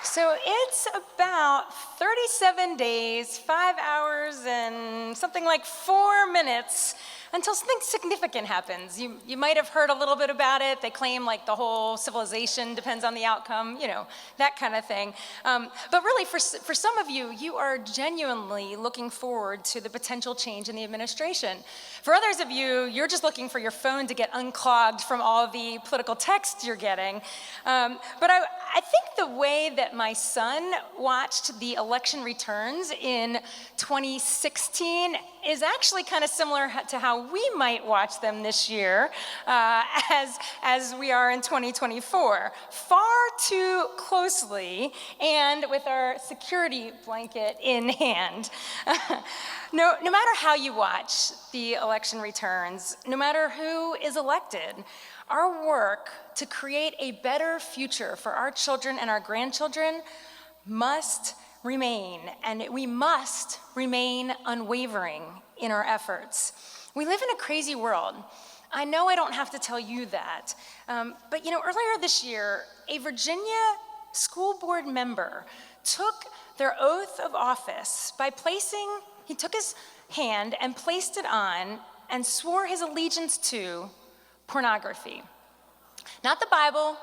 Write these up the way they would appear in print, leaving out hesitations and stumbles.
So it's about 37 days, 5 hours, and something like 4 minutes until something significant happens. You might have heard a little bit about it. They claim like the whole civilization depends on the outcome, that kind of thing. But really, for some of you, you are genuinely looking forward to the potential change in the administration. For others of you, you're just looking for your phone to get unclogged from all the political text you're getting. But I think the way that my son watched the election returns in 2016 is actually kind of similar to how we might watch them this year as we are in 2024. Far too closely and with our security blanket in hand. No matter how you watch the election returns, no matter who is elected, our work to create a better future for our children and our grandchildren must remain, and we must remain unwavering in our efforts. We live in a crazy world. I know I don't have to tell you that, but earlier this year, a Virginia school board member took their oath of office by he took his hand and placed it on and swore his allegiance to pornography. Not the Bible,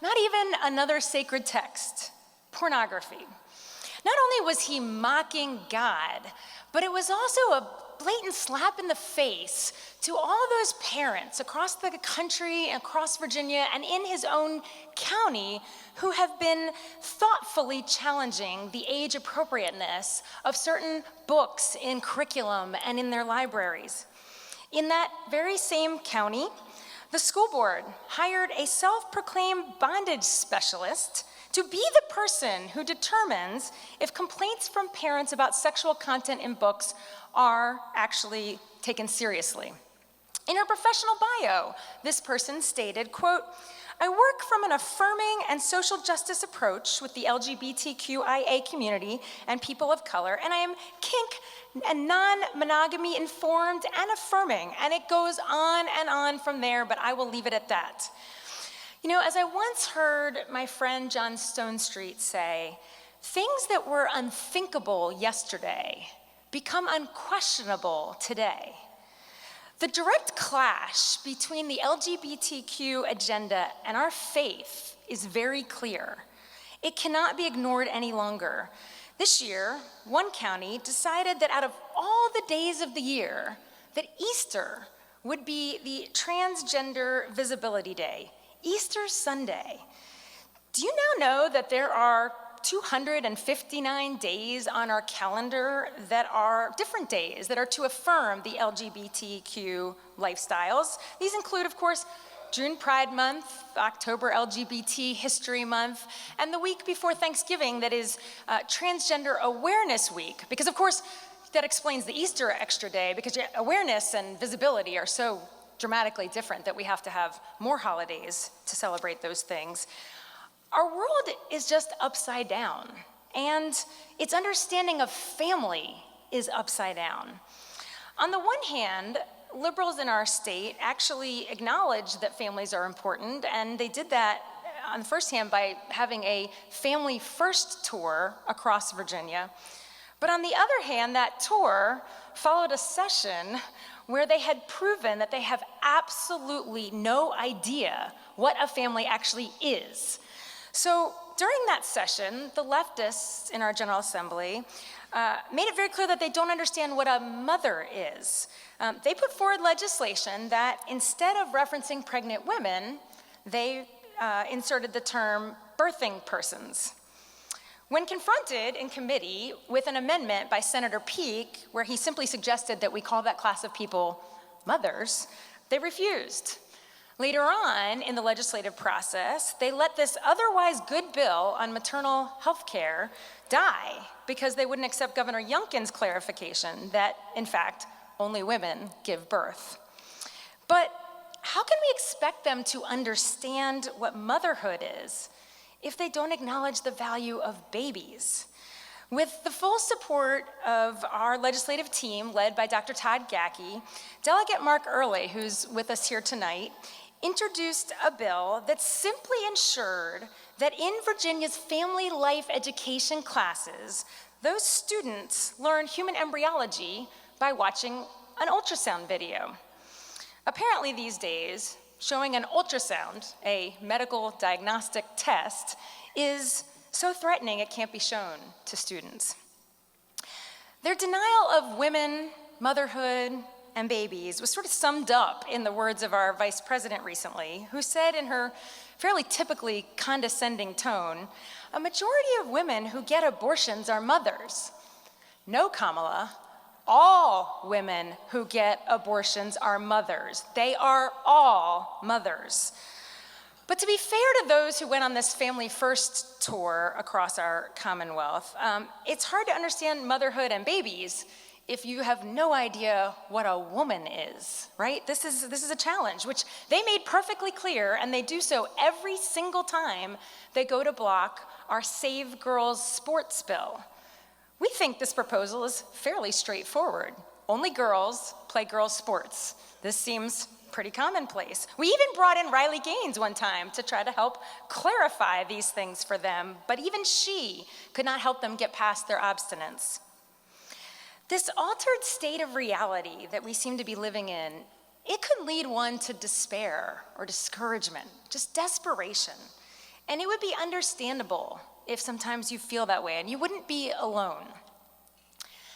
not even another sacred text, pornography. Not only was he mocking God, but it was also a blatant slap in the face to all those parents across the country, across Virginia, and in his own county who have been thoughtfully challenging the age appropriateness of certain books in curriculum and in their libraries. In that very same county, the school board hired a self-proclaimed bondage specialist to be the person who determines if complaints from parents about sexual content in books are actually taken seriously. In her professional bio, this person stated, quote, "I work from an affirming and social justice approach with the LGBTQIA community and people of color, and I am kink and non-monogamy informed and affirming," and it goes on and on from there, but I will leave it at that. As I once heard my friend John Stonestreet say, things that were unthinkable yesterday become unquestionable today. The direct clash between the LGBTQ agenda and our faith is very clear. It cannot be ignored any longer. This year, one county decided that out of all the days of the year, that Easter would be the Transgender Visibility Day, Easter Sunday. Do you now know that there are 259 days on our calendar that are different days that are to affirm the LGBTQ lifestyles? These include, of course, June Pride Month, October LGBT History Month, and the week before Thanksgiving that is Transgender Awareness Week, because of course that explains the Easter extra day, because awareness and visibility are so dramatically different that we have to have more holidays to celebrate those things. Our world is just upside down, and its understanding of family is upside down. On the one hand, liberals in our state actually acknowledge that families are important, and they did that on the first hand by having a Family First tour across Virginia. But on the other hand, that tour followed a session where they had proven that they have absolutely no idea what a family actually is. So during that session, the leftists in our General Assembly made it very clear that they don't understand what a mother is. They put forward legislation that instead of referencing pregnant women, they inserted the term birthing persons. When confronted in committee with an amendment by Senator Peake, where he simply suggested that we call that class of people mothers, they refused. Later on in the legislative process, they let this otherwise good bill on maternal health care die because they wouldn't accept Governor Youngkin's clarification that, in fact, only women give birth. But how can we expect them to understand what motherhood is if they don't acknowledge the value of babies? With the full support of our legislative team led by Dr. Todd Gackey, Delegate Mark Earley, who's with us here tonight, introduced a bill that simply ensured that in Virginia's family life education classes, those students learn human embryology by watching an ultrasound video. Apparently these days, showing an ultrasound, a medical diagnostic test, is so threatening it can't be shown to students. Their denial of women, motherhood, and babies was sort of summed up in the words of our vice president recently, who said in her fairly typically condescending tone, "A majority of women who get abortions are mothers." No, Kamala, all women who get abortions are mothers. They are all mothers. But to be fair to those who went on this Family First tour across our Commonwealth, it's hard to understand motherhood and babies if you have no idea what a woman is, right? This is a challenge, which they made perfectly clear, and they do so every single time they go to block our Save Girls sports bill. We think this proposal is fairly straightforward. Only girls play girls' sports. This seems pretty commonplace. We even brought in Riley Gaines one time to try to help clarify these things for them, but even she could not help them get past their obstinance. This altered state of reality that we seem to be living in, it could lead one to despair or discouragement, just desperation. And it would be understandable if sometimes you feel that way, and you wouldn't be alone.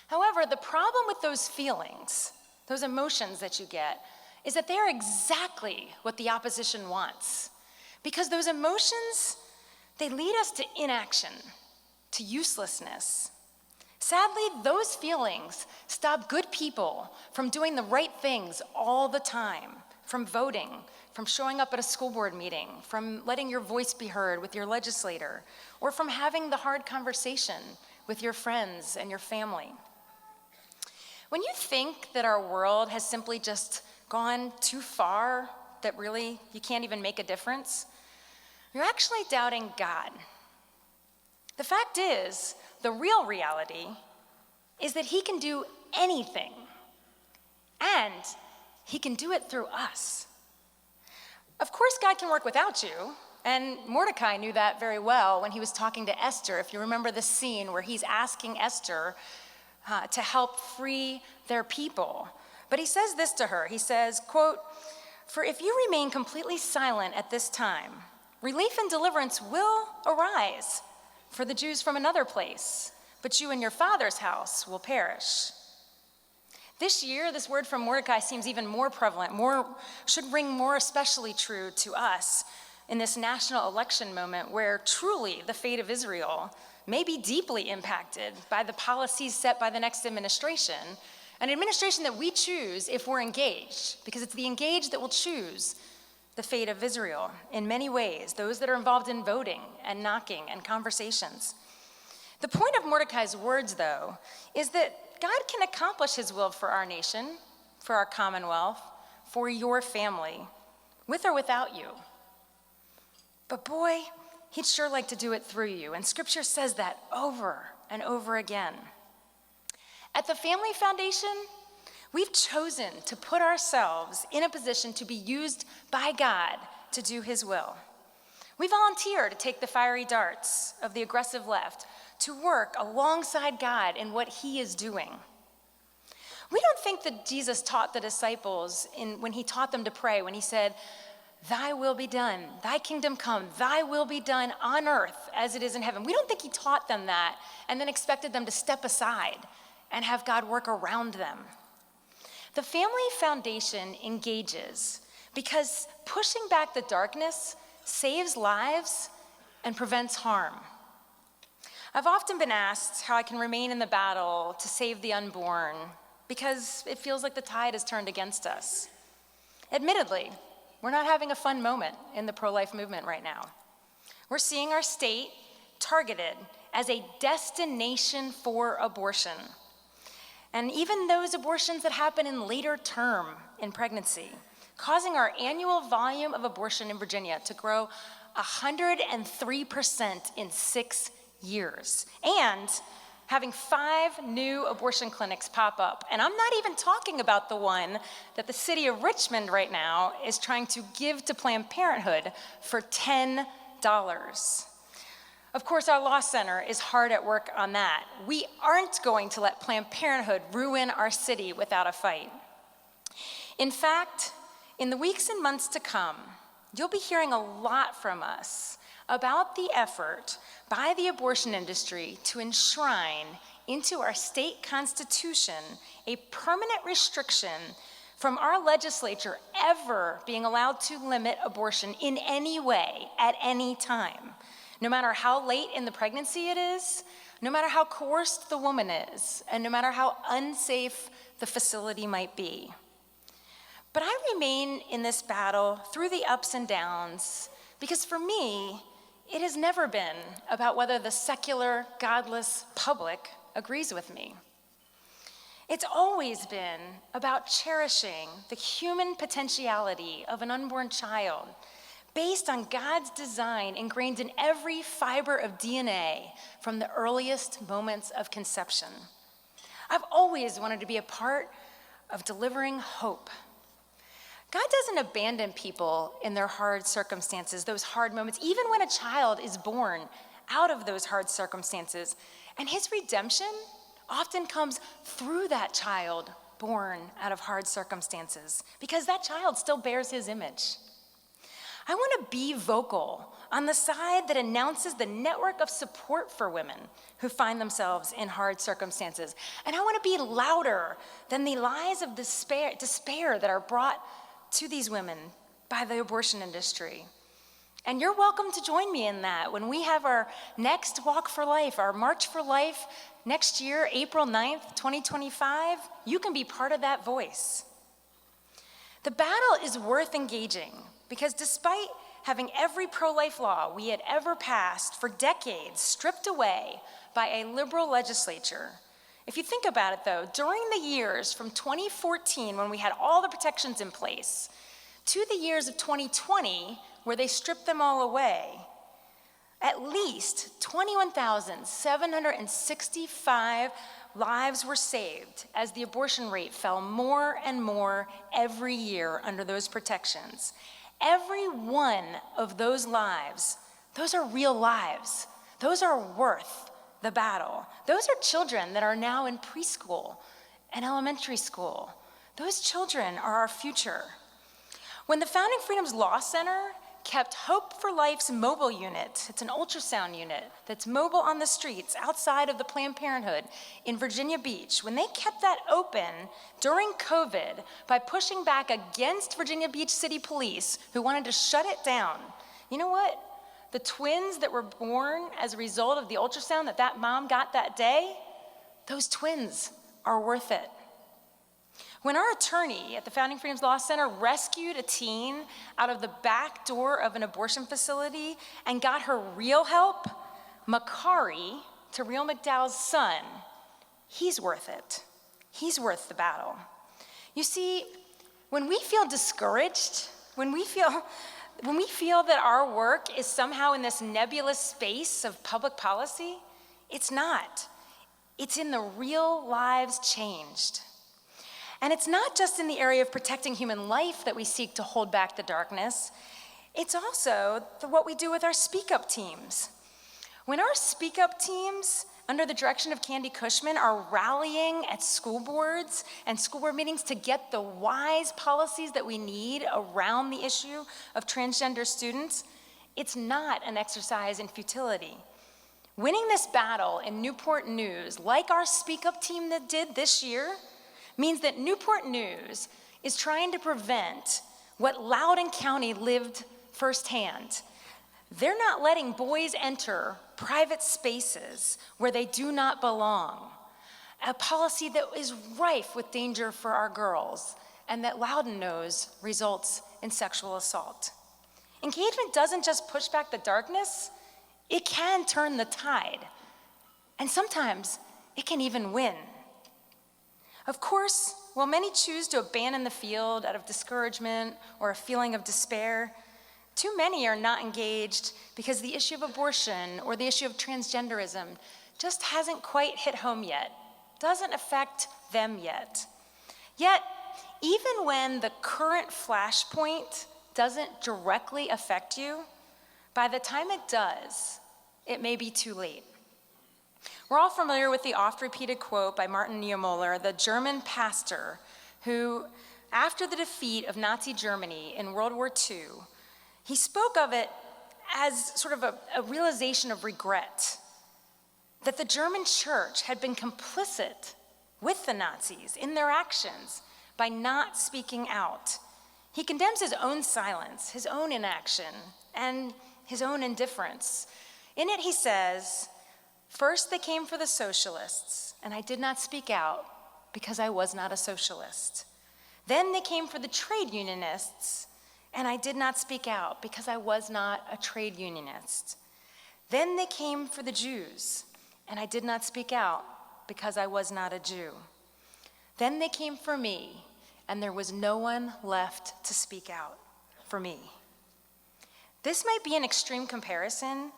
However, the problem with those feelings, those emotions that you get, is that they're exactly what the opposition wants. Because those emotions, they lead us to inaction, to uselessness. Sadly, those feelings stop good people from doing the right things all the time, from voting, from showing up at a school board meeting, from letting your voice be heard with your legislator, or from having the hard conversation with your friends and your family. When you think that our world has simply just gone too far, that really you can't even make a difference, you're actually doubting God. The fact is, the real reality is that he can do anything, and he can do it through us. Of course, God can work without you, and Mordecai knew that very well when he was talking to Esther. If you remember the scene where he's asking Esther to help free their people. But he says this to her. He says, quote, "For if you remain completely silent at this time, relief and deliverance will arise for the Jews from another place, but you and your father's house will perish." This year, this word from Mordecai seems even more prevalent, should ring more especially true to us in this national election moment where truly the fate of Israel may be deeply impacted by the policies set by the next administration, an administration that we choose if we're engaged, because it's the engaged that will choose the fate of Israel in many ways, those that are involved in voting and knocking and conversations. The point of Mordecai's words, though, is that God can accomplish his will for our nation, for our commonwealth, for your family, with or without you. But boy, he'd sure like to do it through you, and Scripture says that over and over again. At the Family Foundation, we've chosen to put ourselves in a position to be used by God to do his will. We volunteer to take the fiery darts of the aggressive left, to work alongside God in what he is doing. We don't think that Jesus taught the disciples when he taught them to pray, when he said, "Thy will be done, thy kingdom come, thy will be done on earth as it is in heaven." We don't think he taught them that and then expected them to step aside and have God work around them. The Family Foundation engages because pushing back the darkness saves lives and prevents harm. I've often been asked how I can remain in the battle to save the unborn because it feels like the tide has turned against us. Admittedly, we're not having a fun moment in the pro-life movement right now. We're seeing our state targeted as a destination for abortion. And even those abortions that happen in later term in pregnancy, causing our annual volume of abortion in Virginia to grow 103% in 6 years. And having 5 new abortion clinics pop up. And I'm not even talking about the one that the city of Richmond right now is trying to give to Planned Parenthood for $10. Of course, our law center is hard at work on that. We aren't going to let Planned Parenthood ruin our city without a fight. In fact, in the weeks and months to come, you'll be hearing a lot from us about the effort by the abortion industry to enshrine into our state constitution a permanent restriction from our legislature ever being allowed to limit abortion in any way at any time, no matter how late in the pregnancy it is, no matter how coerced the woman is, and no matter how unsafe the facility might be. But I remain in this battle through the ups and downs because for me, it has never been about whether the secular, godless public agrees with me. It's always been about cherishing the human potentiality of an unborn child based on God's design ingrained in every fiber of DNA from the earliest moments of conception. I've always wanted to be a part of delivering hope. God doesn't abandon people in their hard circumstances, those hard moments, even when a child is born out of those hard circumstances. And his redemption often comes through that child born out of hard circumstances, because that child still bears his image. I want to be vocal on the side that announces the network of support for women who find themselves in hard circumstances. And I want to be louder than the lies of despair that are brought to these women by the abortion industry. And you're welcome to join me in that when we have our next Walk for Life, our March for Life next year, April 9th, 2025. You can be part of that voice. The battle is worth engaging because despite having every pro-life law we had ever passed for decades stripped away by a liberal legislature, if you think about it though, during the years from 2014 when we had all the protections in place to the years of 2020 where they stripped them all away, at least 21,765 lives were saved as the abortion rate fell more and more every year under those protections. Every one of those lives, those are real lives. Those are worth the battle. Those are children that are now in preschool and elementary school. Those children are our future. When the Founding Freedoms Law Center kept Hope for Life's mobile unit, it's an ultrasound unit that's mobile on the streets outside of the Planned Parenthood in Virginia Beach, when they kept that open during COVID by pushing back against Virginia Beach City Police who wanted to shut it down, you know what? The twins that were born as a result of the ultrasound that mom got that day, those twins are worth it. When our attorney at the Founding Freedoms Law Center rescued a teen out of the back door of an abortion facility and got her real help, Makari, Terrell McDowell's son, he's worth it. He's worth the battle. You see, when we feel discouraged, when we feel that our work is somehow in this nebulous space of public policy, it's not. It's in the real lives changed. And it's not just in the area of protecting human life that we seek to hold back the darkness. It's also what we do with our Speak Up teams. When our Speak Up teams, under the direction of Candy Cushman, are rallying at school boards and school board meetings to get the wise policies that we need around the issue of transgender students, it's not an exercise in futility. Winning this battle in Newport News, like our Speak Up team that did this year, means that Newport News is trying to prevent what Loudoun County lived firsthand. They're not letting boys enter private spaces where they do not belong, a policy that is rife with danger for our girls and that Loudoun knows results in sexual assault. Engagement doesn't just push back the darkness, it can turn the tide. And sometimes it can even win. Of course, while many choose to abandon the field out of discouragement or a feeling of despair, too many are not engaged because the issue of abortion or the issue of transgenderism just hasn't quite hit home yet, doesn't affect them yet. Yet, even when the current flashpoint doesn't directly affect you, by the time it does, it may be too late. We're all familiar with the oft-repeated quote by Martin Niemöller, the German pastor who, after the defeat of Nazi Germany in World War II, he spoke of it as sort of a realization of regret, that the German church had been complicit with the Nazis in their actions by not speaking out. He condemns his own silence, his own inaction, and his own indifference. In it, he says, "First they came for the socialists, and I did not speak out because I was not a socialist. Then they came for the trade unionists, and I did not speak out because I was not a trade unionist. Then they came for the Jews, and I did not speak out because I was not a Jew. Then they came for me, and there was no one left to speak out for me." This might be an extreme comparison,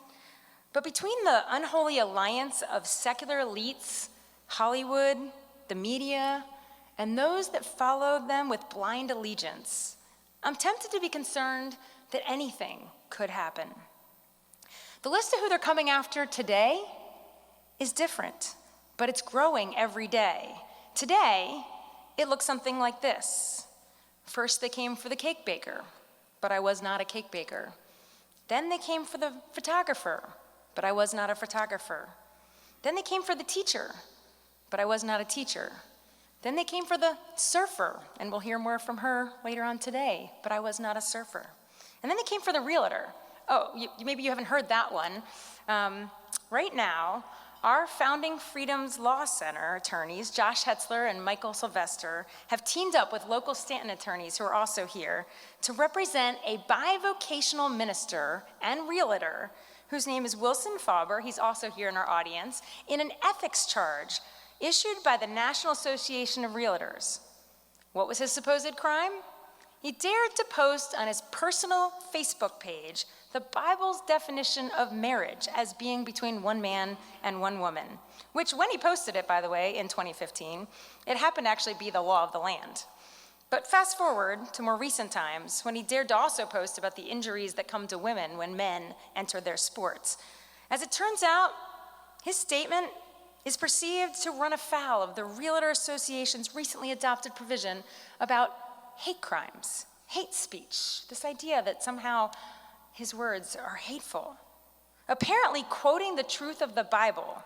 but between the unholy alliance of secular elites, Hollywood, the media, and those that followed them with blind allegiance, I'm tempted to be concerned that anything could happen. The list of who they're coming after today is different, but it's growing every day. Today, it looks something like this. First, they came for the cake baker, but I was not a cake baker. Then they came for the photographer, but I was not a photographer. Then they came for the teacher, but I was not a teacher. Then they came for the surfer, and we'll hear more from her later on today, but I was not a surfer. And then they came for the realtor. Oh, maybe you haven't heard that one. Right now, our Founding Freedoms Law Center attorneys, Josh Hetzler and Michael Sylvester, have teamed up with local Stanton attorneys who are also here to represent a bivocational minister and realtor whose name is Wilson Faber, he's also here in our audience, in an ethics charge issued by the National Association of Realtors. What was his supposed crime? He dared to post on his personal Facebook page the Bible's definition of marriage as being between one man and one woman, which when he posted it, by the way, in 2015, it happened to actually be the law of the land. But fast forward to more recent times when he dared to also post about the injuries that come to women when men enter their sports. As it turns out, his statement is perceived to run afoul of the Realtor Association's recently adopted provision about hate crimes, hate speech, this idea that somehow his words are hateful. Apparently, quoting the truth of the Bible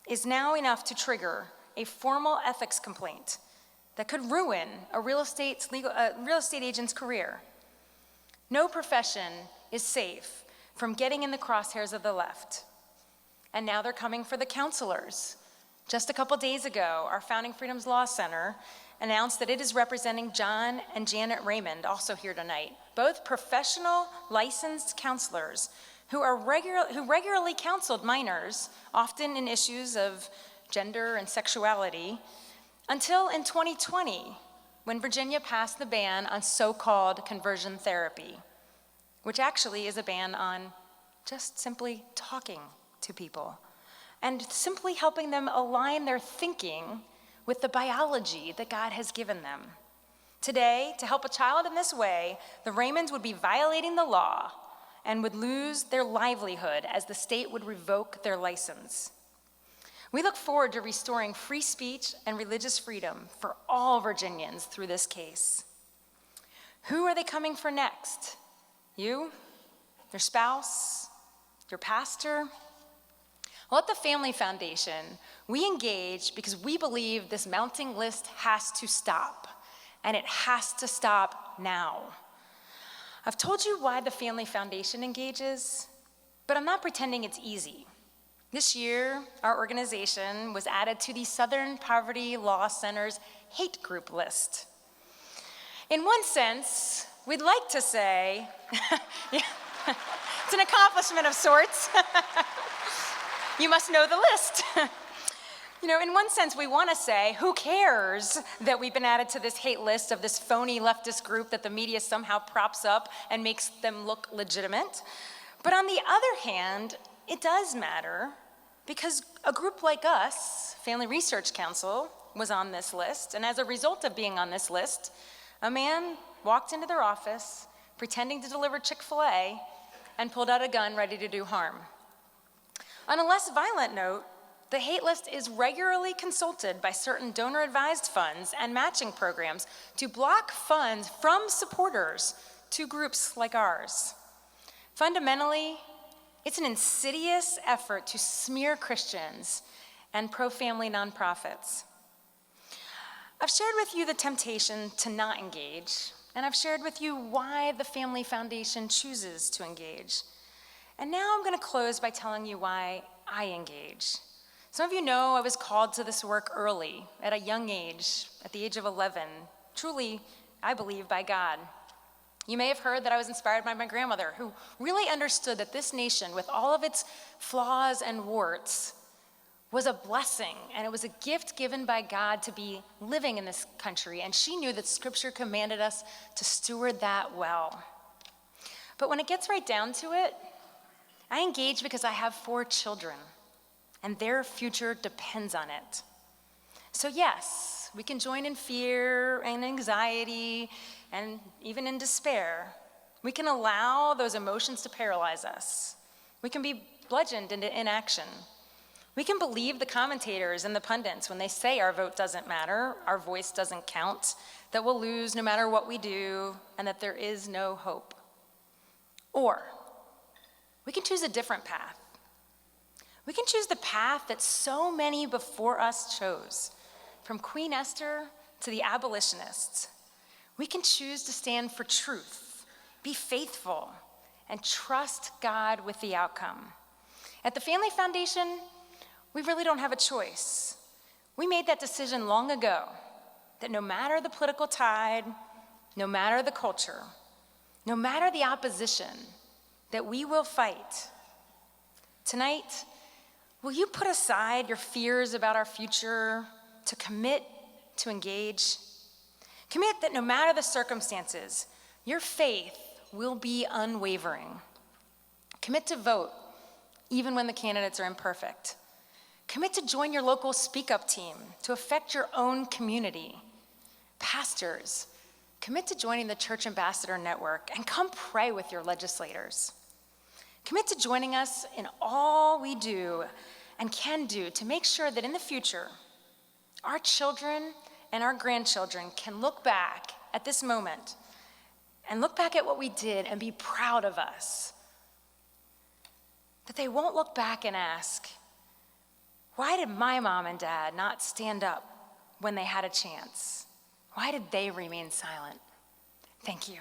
is now enough to trigger a formal ethics complaint that could ruin a real estate agent's career. No profession is safe from getting in the crosshairs of the left. And now they're coming for the counselors. Just a couple days ago, our Founding Freedoms Law Center announced that it is representing John and Janet Raymond, also here tonight, both professional licensed counselors who regularly counseled minors, often in issues of gender and sexuality, until in 2020, when Virginia passed the ban on so-called conversion therapy, which actually is a ban on just simply talking to people and simply helping them align their thinking with the biology that God has given them. Today, to help a child in this way, the Raymonds would be violating the law and would lose their livelihood as the state would revoke their license. We look forward to restoring free speech and religious freedom for all Virginians through this case. Who are they coming for next? You? Your spouse? Your pastor? Well, at the Family Foundation, we engage because we believe this mounting list has to stop, and it has to stop now. I've told you why the Family Foundation engages, but I'm not pretending it's easy. This year, our organization was added to the Southern Poverty Law Center's hate group list. In one sense, we'd like to say, it's an accomplishment of sorts. You must know the list. In one sense, we want to say, who cares that we've been added to this hate list of this phony leftist group that the media somehow props up and makes them look legitimate? But on the other hand, it does matter Because a group like us, Family Research Council, was on this list, and as a result of being on this list, a man walked into their office pretending to deliver Chick-fil-A and pulled out a gun ready to do harm. On a less violent note, the hate list is regularly consulted by certain donor-advised funds and matching programs to block funds from supporters to groups like ours. Fundamentally, it's an insidious effort to smear Christians and pro-family nonprofits. I've shared with you the temptation to not engage, and I've shared with you why the Family Foundation chooses to engage. And now I'm going to close by telling you why I engage. Some of you know I was called to this work early, at a young age, at the age of 11, truly, I believe, by God. You may have heard that I was inspired by my grandmother, who really understood that this nation, with all of its flaws and warts, was a blessing, and it was a gift given by God to be living in this country, and she knew that Scripture commanded us to steward that well. But when it gets right down to it, I engage because I have 4 children, and their future depends on it. So yes, we can join in fear and anxiety and even in despair. We can allow those emotions to paralyze us. We can be bludgeoned into inaction. We can believe the commentators and the pundits when they say our vote doesn't matter, our voice doesn't count, that we'll lose no matter what we do, and that there is no hope. Or we can choose a different path. We can choose the path that so many before us chose, from Queen Esther to the abolitionists. We can choose to stand for truth, be faithful, and trust God with the outcome. At the Family Foundation, we really don't have a choice. We made that decision long ago, that no matter the political tide, no matter the culture, no matter the opposition, that we will fight. Tonight, will you put aside your fears about our future to commit to engage? Commit that no matter the circumstances, your faith will be unwavering. Commit to vote, even when the candidates are imperfect. Commit to join your local Speak Up team to affect your own community. Pastors, commit to joining the Church Ambassador Network and come pray with your legislators. Commit to joining us in all we do and can do to make sure that in the future, our children and our grandchildren can look back at this moment and look back at what we did and be proud of us. That they won't look back and ask, why did my mom and dad not stand up when they had a chance? Why did they remain silent? Thank you.